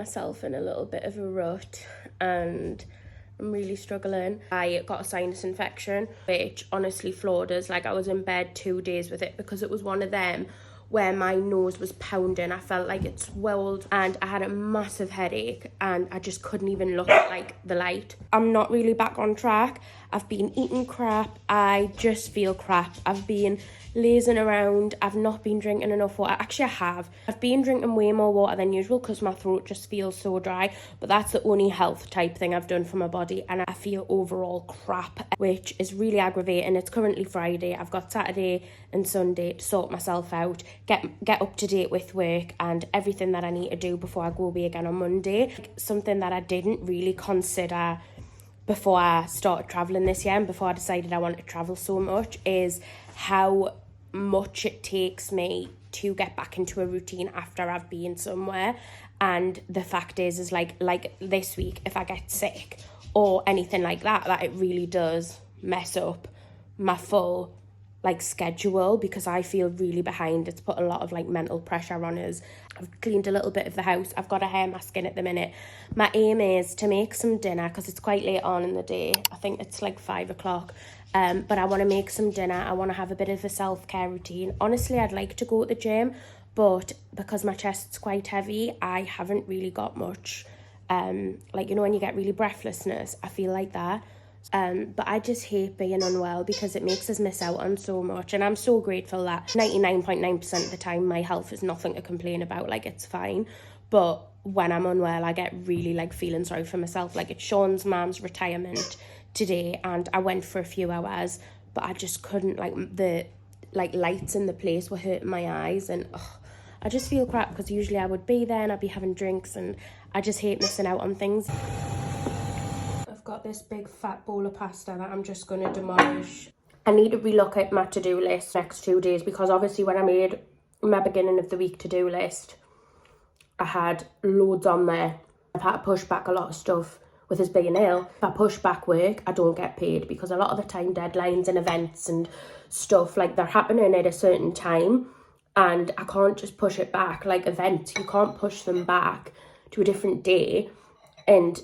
myself in a little bit of a rut and I'm really struggling. I got a sinus infection, which honestly floored us. Like, I was in bed 2 days with it because it was one of them where my nose was pounding. I felt like it swelled and I had a massive headache and I just couldn't even look at like the light. I'm not really back on track. I've been eating crap. I just feel crap. I've been lazing around. I've not been drinking enough water. Actually, I have. I've been drinking way more water than usual because my throat just feels so dry. But that's the only health type thing I've done for my body. And I feel overall crap, which is really aggravating. It's currently Friday. I've got Saturday and Sunday to sort myself out, get up to date with work and everything that I need to do before I go away again on Monday. Something that I didn't really consider before I started travelling this year and before I decided I wanted to travel so much is how much it takes me to get back into a routine after I've been somewhere. And the fact is like this week, if I get sick or anything like that, that it really does mess up my full like schedule because I feel really behind. It's put a lot of like mental pressure on us. I've cleaned a little bit of the house. I've got a hair mask in at the minute. My aim is to make some dinner because it's quite late on in the day. I think it's like 5 o'clock. But I want to make some dinner. I want to have a bit of a self-care routine. Honestly, I'd like to go to the gym, but because my chest's quite heavy, I haven't really got much. Like, you know, when you get really breathlessness, I feel like that. But I just hate being unwell because it makes us miss out on so much, and I'm so grateful that 99.9% of the time my health is nothing to complain about, like it's fine. But when I'm unwell, I get really like feeling sorry for myself. Like, it's Sean's mum's retirement today and I went for a few hours, but I just couldn't, like the lights in the place were hurting my eyes, and I just feel crap because usually I would be there and I'd be having drinks, and I just hate missing out on things. Got this big fat bowl of pasta that I'm just going to demolish. I need to relook at my to-do list next 2 days because obviously when I made my beginning of the week to-do list, I had loads on there. I've had to push back a lot of stuff with us being ill. If I push back work, I don't get paid because a lot of the time deadlines and events and stuff, like, they're happening at a certain time and I can't just push it back. Like events, you can't push them back to a different day. And,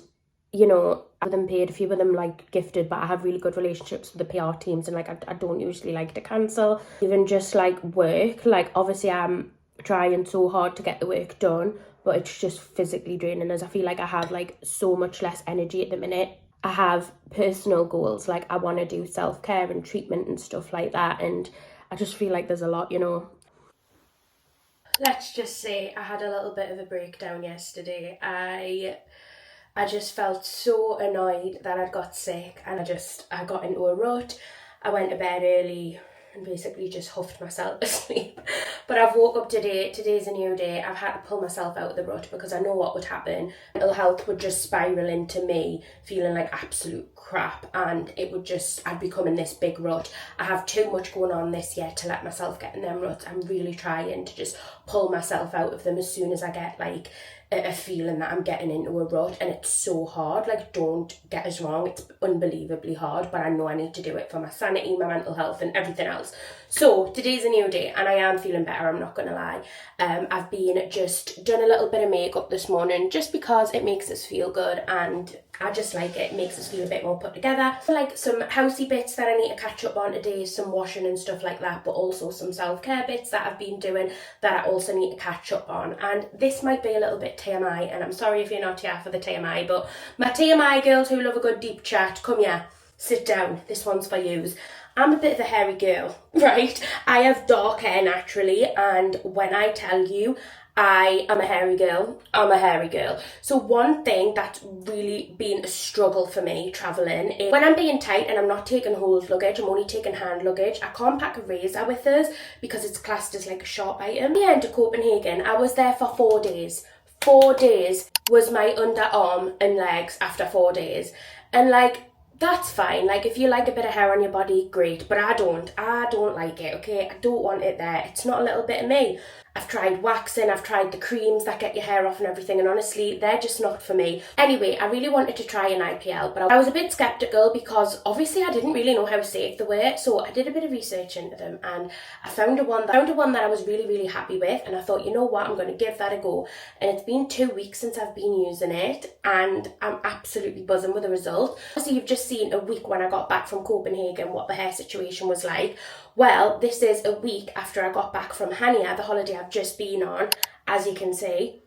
you know, I've them paid, a few of them like gifted, but I have really good relationships with the PR teams, and like I don't usually like to cancel. Even just like work, like obviously I'm trying so hard to get the work done, but it's just physically draining us. I feel like I have like so much less energy at the minute. I have personal goals, like I want to do self-care and treatment and stuff like that, and I just feel like there's a lot, you know. Let's just say I had a little bit of a breakdown yesterday. I just felt so annoyed that I'd got sick, and I got into a rut. I went to bed early and basically just huffed myself to sleep. But I've woke up today. Today's a new day. I've had to pull myself out of the rut because I know what would happen. Mental health would just spiral into me feeling like absolute crap, and I'd become in this big rut. I have too much going on this year to let myself get in them ruts. I'm really trying to just pull myself out of them as soon as I get like a feeling that I'm getting into a rut, and it's so hard. Like, don't get us wrong, it's unbelievably hard, but I know I need to do it for my sanity, my mental health and everything else. So today's a new day and I am feeling better, I'm not gonna lie. I've been just done a little bit of makeup this morning just because it makes us feel good and I just like it. It makes us feel a bit more put together. Like some housey bits that I need to catch up on today, some washing and stuff like that, but also some self-care bits that I've been doing that I also need to catch up on. And this might be a little bit TMI, and I'm sorry if you're not here for the TMI, but my TMI girls who love a good deep chat, come here, sit down, this one's for yous. I'm a bit of a hairy girl, right? I have dark hair naturally, and when I tell you I am a hairy girl, I'm a hairy girl. So one thing that's really been a struggle for me travelling is when I'm being tight and I'm not taking hold luggage, I'm only taking hand luggage, I can't pack a razor with us because it's classed as like a sharp item. Yeah, into Copenhagen, I was there for 4 days. 4 days was my underarm and legs after 4 days. And like, that's fine. Like, if you like a bit of hair on your body, great. But I don't like it, okay? I don't want it there. It's not a little bit of me. I've tried waxing, I've tried the creams that get your hair off and everything, and honestly, they're just not for me. Anyway, I really wanted to try an IPL, but I was a bit sceptical because obviously I didn't really know how safe they were, so I did a bit of research into them, and I found one that I was really, really happy with, and I thought, you know what, I'm going to give that a go. And it's been 2 weeks since I've been using it, and I'm absolutely buzzing with the result. Obviously, you've just seen a week when I got back from Copenhagen what the hair situation was like. Well, this is a week after I got back from Hania, the holiday I've just been on. As you can see,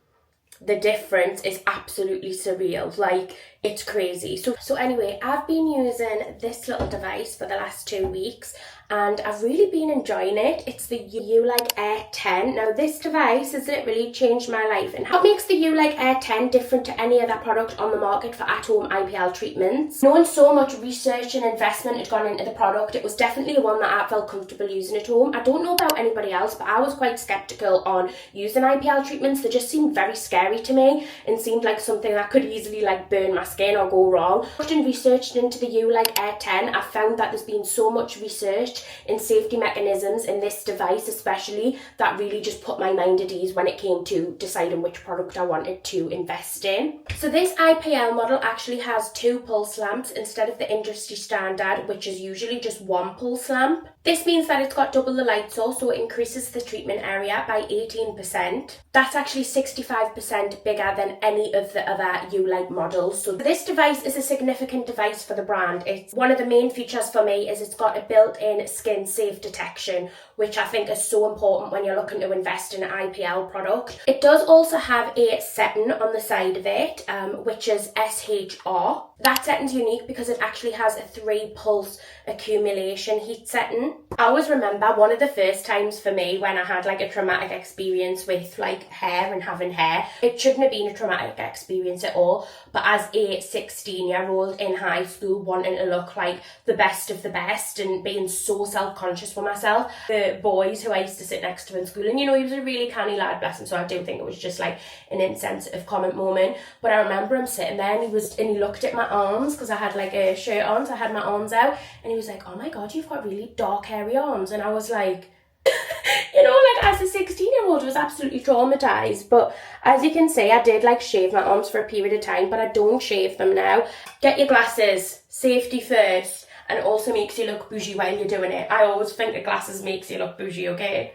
the difference is absolutely surreal. Like, it's crazy. So anyway, I've been using this little device for the last 2 weeks, and I've really been enjoying it. It's the Ulike Air 10. Now, this device has literally changed my life. And what makes the Ulike Air 10 different to any other product on the market for at-home IPL treatments? Knowing so much research and investment had gone into the product, it was definitely one that I felt comfortable using at home. I don't know about anybody else, but I was quite skeptical on using IPL treatments. They just seemed very scary to me and seemed like something that could easily like burn my skin or go wrong. After researched into the Ulike Air 10, I found that there's been so much research in safety mechanisms in this device especially that really just put my mind at ease when it came to deciding which product I wanted to invest in. So this IPL model actually has 2 pulse lamps instead of the industry standard, which is usually just 1 pulse lamp. This means that it's got double the light source, so it increases the treatment area by 18%. That's actually 65% bigger than any of the other Ulike models. So this device is a significant device for the brand. It's one of the main features for me is it's got a built-in skin safe detection, which I think is so important when you're looking to invest in an IPL product. It does also have a setting on the side of it, which is SHR. That setting's unique because it actually has a 3 pulse accumulation heat setting. I always remember one of the first times for me when I had like a traumatic experience with like hair and having hair. It shouldn't have been a traumatic experience at all, but as a 16-year-old in high school wanting to look like the best of the best and being so self-conscious for myself, the boys who I used to sit next to in school, and you know, he was a really canny lad, bless him, so I do think it was just like an insensitive comment moment, but I remember him sitting there and he looked at my arms because I had like a shirt on, so I had my arms out, and he was like, oh my god, you've got really dark hairy arms. And I was like, you know, like as a 16-year-old I was absolutely traumatized. But as you can see, I did like shave my arms for a period of time, but I don't shave them now. Get your glasses, safety first, and it also makes you look bougie while you're doing it. I always think that glasses makes you look bougie, okay?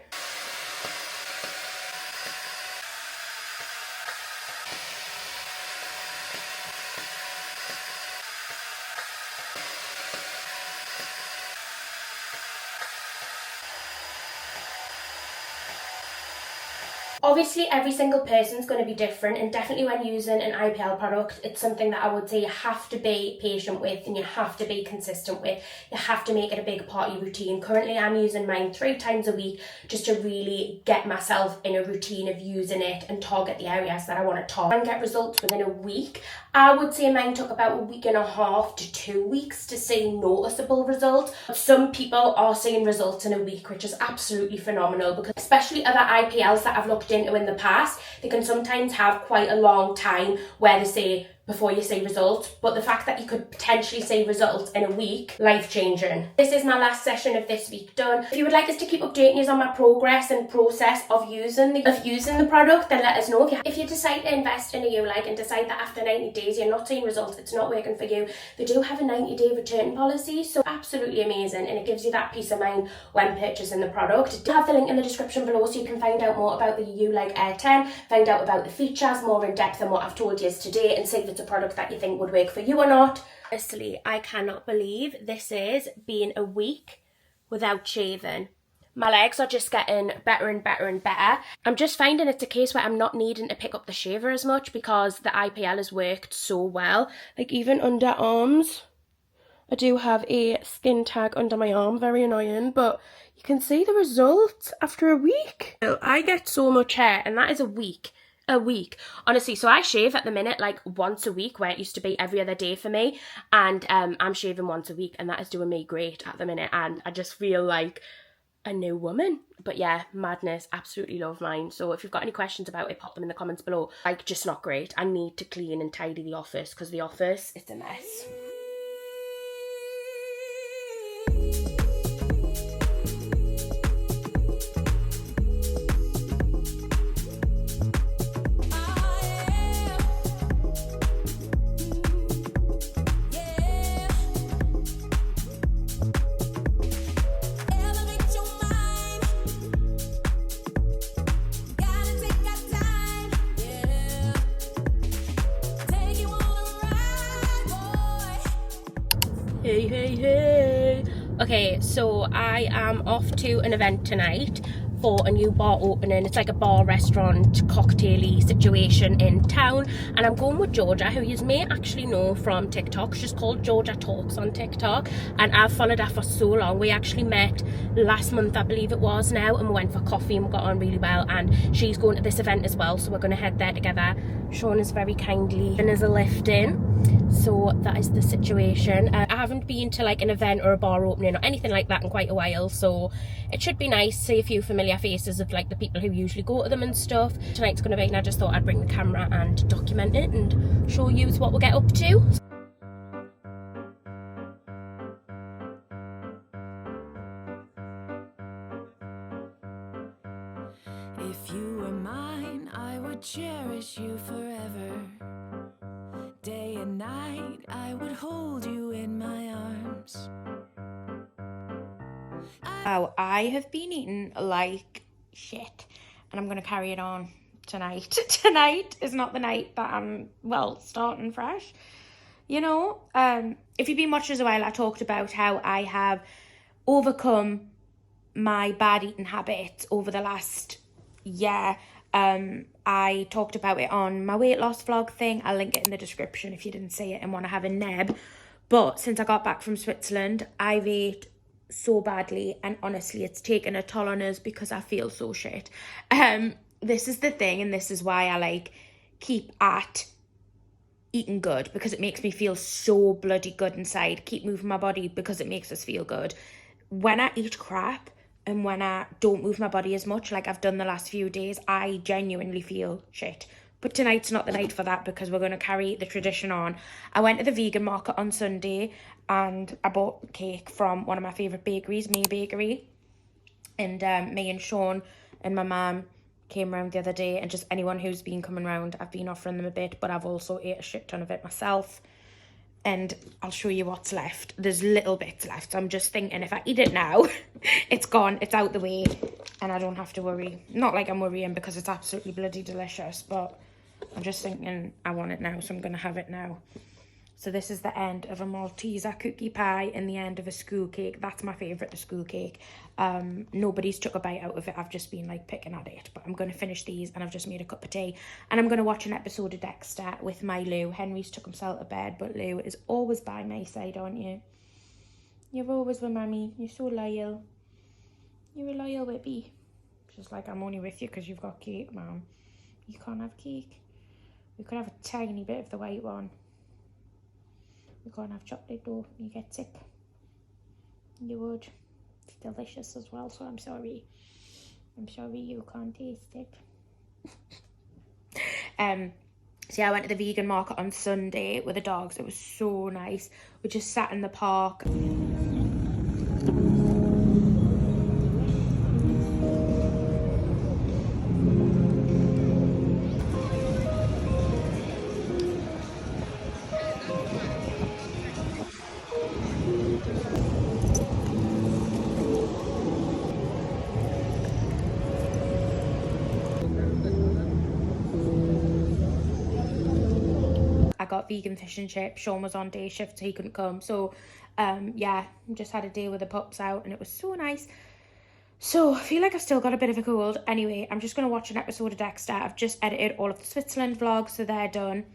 Obviously, every single person's going to be different, and definitely when using an IPL product, it's something that I would say you have to be patient with and you have to be consistent with. You have to make it a big part of your routine. Currently, I'm using mine 3 times a week just to really get myself in a routine of using it and target the areas that I want to target and get results within a week. I would say mine took about a week and a half to 2 weeks to see noticeable results. Some people are seeing results in a week, which is absolutely phenomenal, because especially other IPLs that I've looked into in the past, they can sometimes have quite a long time where they say before you see results, but the fact that you could potentially see results in a week, life-changing. This is my last session of this week done. If you would like us to keep updating you on my progress and process of using the product, then let us know. If you decide to invest in a Ulike and decide that after 90 days you're not seeing results, it's not working for you, they do have a 90-day return policy, so absolutely amazing, and it gives you that peace of mind when purchasing the product. I have the link in the description below so you can find out more about the Ulike Air 10, find out about the features more in depth than what I've told you today, and see if it's a product that you think would work for you or not. Honestly, I cannot believe this is being a week without shaving. My legs are just getting better and better and better. I'm just finding it's a case where I'm not needing to pick up the shaver as much because the IPL has worked so well. Like even underarms, I do have a skin tag under my arm, very annoying, but you can see the results after a week. I get so much hair, and that is a week. Honestly, so I shave at the minute like once a week, where it used to be every other day for me, and I'm shaving once a week, and that is doing me great at the minute, and I just feel like a new woman. But yeah, madness, absolutely love mine. So if you've got any questions about it, pop them in the comments below. Like, just not great. I need to clean and tidy the office because the office, it's a mess. Okay, so I am off to an event tonight for a new bar opening. It's like a bar, restaurant, cocktail-y situation in town. And I'm going with Georgia, who you may actually know from TikTok. She's called Georgia Talks on TikTok. And I've followed her for so long. We actually met last month, I believe it was now, and we went for coffee and we got on really well. And she's going to this event as well, so we're going to head there together. Sean is very kindly and is a lift in. So that is the situation. I haven't been to like an event or a bar opening or anything like that in quite a while, so it should be nice to see a few familiar faces of like the people who usually go to them and stuff. Tonight's gonna be, and I just thought I'd bring the camera and document it and show you what we'll get up to. If you were mine, I would cherish you forever. Day and night, I would hold you in my arms. I have been eating like shit, and I'm gonna carry it on tonight. Tonight is not the night that I'm, well, starting fresh. You know, if you've been watching us a while, I talked about how I have overcome my bad eating habits over the last year. I talked about it on my weight loss vlog thing. I'll link it in the description if you didn't see it and want to have a neb. But since I got back from Switzerland, I've ate so badly, and honestly it's taken a toll on us because I feel so shit. This is the thing, and this is why I like keep at eating good, because it makes me feel so bloody good inside. Keep moving my body because it makes us feel good. When I eat crap and when I don't move my body as much, like I've done the last few days, I genuinely feel shit. But tonight's not the night for that, because we're going to carry the tradition on. I went to the vegan market on Sunday and I bought cake from one of my favourite bakeries, May Bakery. And me and Sean and my mum came round the other day, and just anyone who's been coming round, I've been offering them a bit, but I've also ate a shit ton of it myself. And I'll show you what's left. There's little bits left, so I'm just thinking if I eat it now, it's gone, it's out the way, and I don't have to worry. Not like I'm worrying, because it's absolutely bloody delicious, but I'm just thinking I want it now, so I'm going to have it now. So this is the end of a Malteser cookie pie and the end of a school cake. That's my favourite, the school cake. Nobody's took a bite out of it. I've just been like picking at it. But I'm going to finish these, and I've just made a cup of tea. And I'm going to watch an episode of Dexter with my Lou. Henry's took himself to bed, but Lou is always by my side, aren't you? You're always with Mummy. You're so loyal. You're a loyal whippy. Just like I'm only with you because you've got cake, Mum. You can't have cake. We could have a tiny bit of the white one. We can't have chocolate though, you get sick. You would. It's delicious as well, so I'm sorry. I'm sorry you can't taste it. So yeah, I went to the vegan market on Sunday with the dogs. It was so nice. We just sat in the park. I got vegan fish and chips. Sean was on day shift, so he couldn't come. So, yeah, just had a day with the pups out, and it was so nice. So, I feel like I've still got a bit of a cold. Anyway, I'm just going to watch an episode of Dexter. I've just edited all of the Switzerland vlogs, so they're done.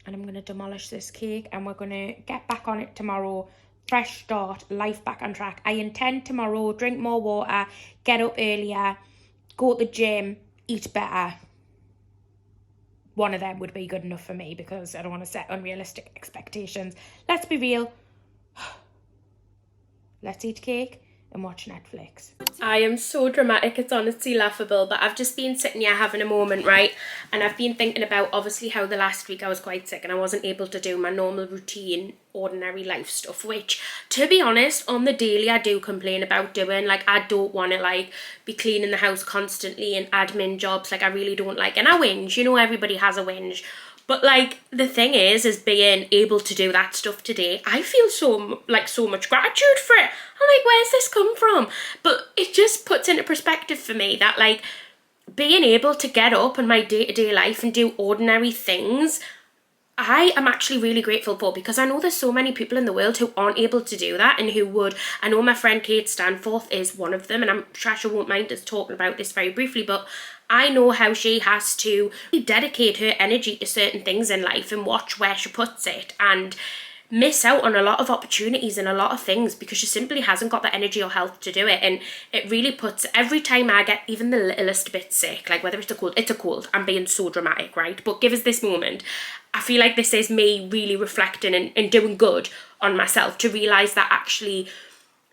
And I'm going to demolish this cake, and we're going to get back on it tomorrow. Fresh start, life back on track. I intend tomorrow, drink more water, get up earlier, go to the gym, eat better. One of them would be good enough for me, because I don't want to set unrealistic expectations. Let's be real. Let's eat cake and watch Netflix. I am so dramatic, it's honestly laughable, but I've just been sitting here having a moment, right? And I've been thinking about obviously how the last week I was quite sick and I wasn't able to do my normal routine, ordinary life stuff, which, to be honest, on the daily I do complain about doing. Like, I don't want to like be cleaning the house constantly and admin jobs, like I really don't like, and I whinge, you know, everybody has a whinge. But like the thing is being able to do that stuff today, I feel so much gratitude for it. I'm like, where's this come from? But it just puts into perspective for me that like being able to get up in my day-to-day life and do ordinary things, I am actually really grateful for, because I know there's so many people in the world who aren't able to do that and who would. I know my friend Kate Stanforth is one of them, and I'm sure she won't mind us talking about this very briefly, but I know how she has to dedicate her energy to certain things in life and watch where she puts it, and miss out on a lot of opportunities and a lot of things because she simply hasn't got the energy or health to do it. And it really puts, every time I get even the littlest bit sick, like whether it's a cold, I'm being so dramatic, right? But give us this moment. I feel like this is me really reflecting and doing good on myself, to realise that actually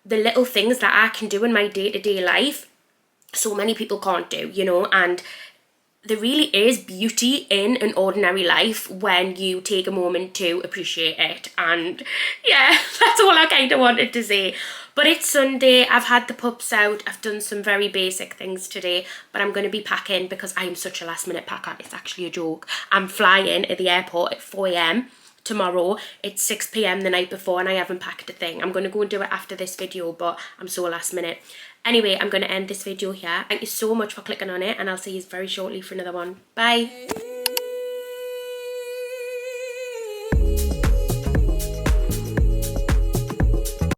the little things that I can do in my day-to-day life, so many people can't do, you know. And there really is beauty in an ordinary life when you take a moment to appreciate it. And yeah, that's all I kind of wanted to say. But it's Sunday, I've had the pups out, I've done some very basic things today, but I'm going to be packing because I am such a last minute packer, it's actually a joke. I'm flying at the airport at 4 a.m. tomorrow. It's 6 p.m. the night before and I haven't packed a thing. I'm going to go and do it after this video, but I'm so last minute. Anyway, I'm going to end this video here. Thank you so much for clicking on it, and I'll see you very shortly for another one. Bye.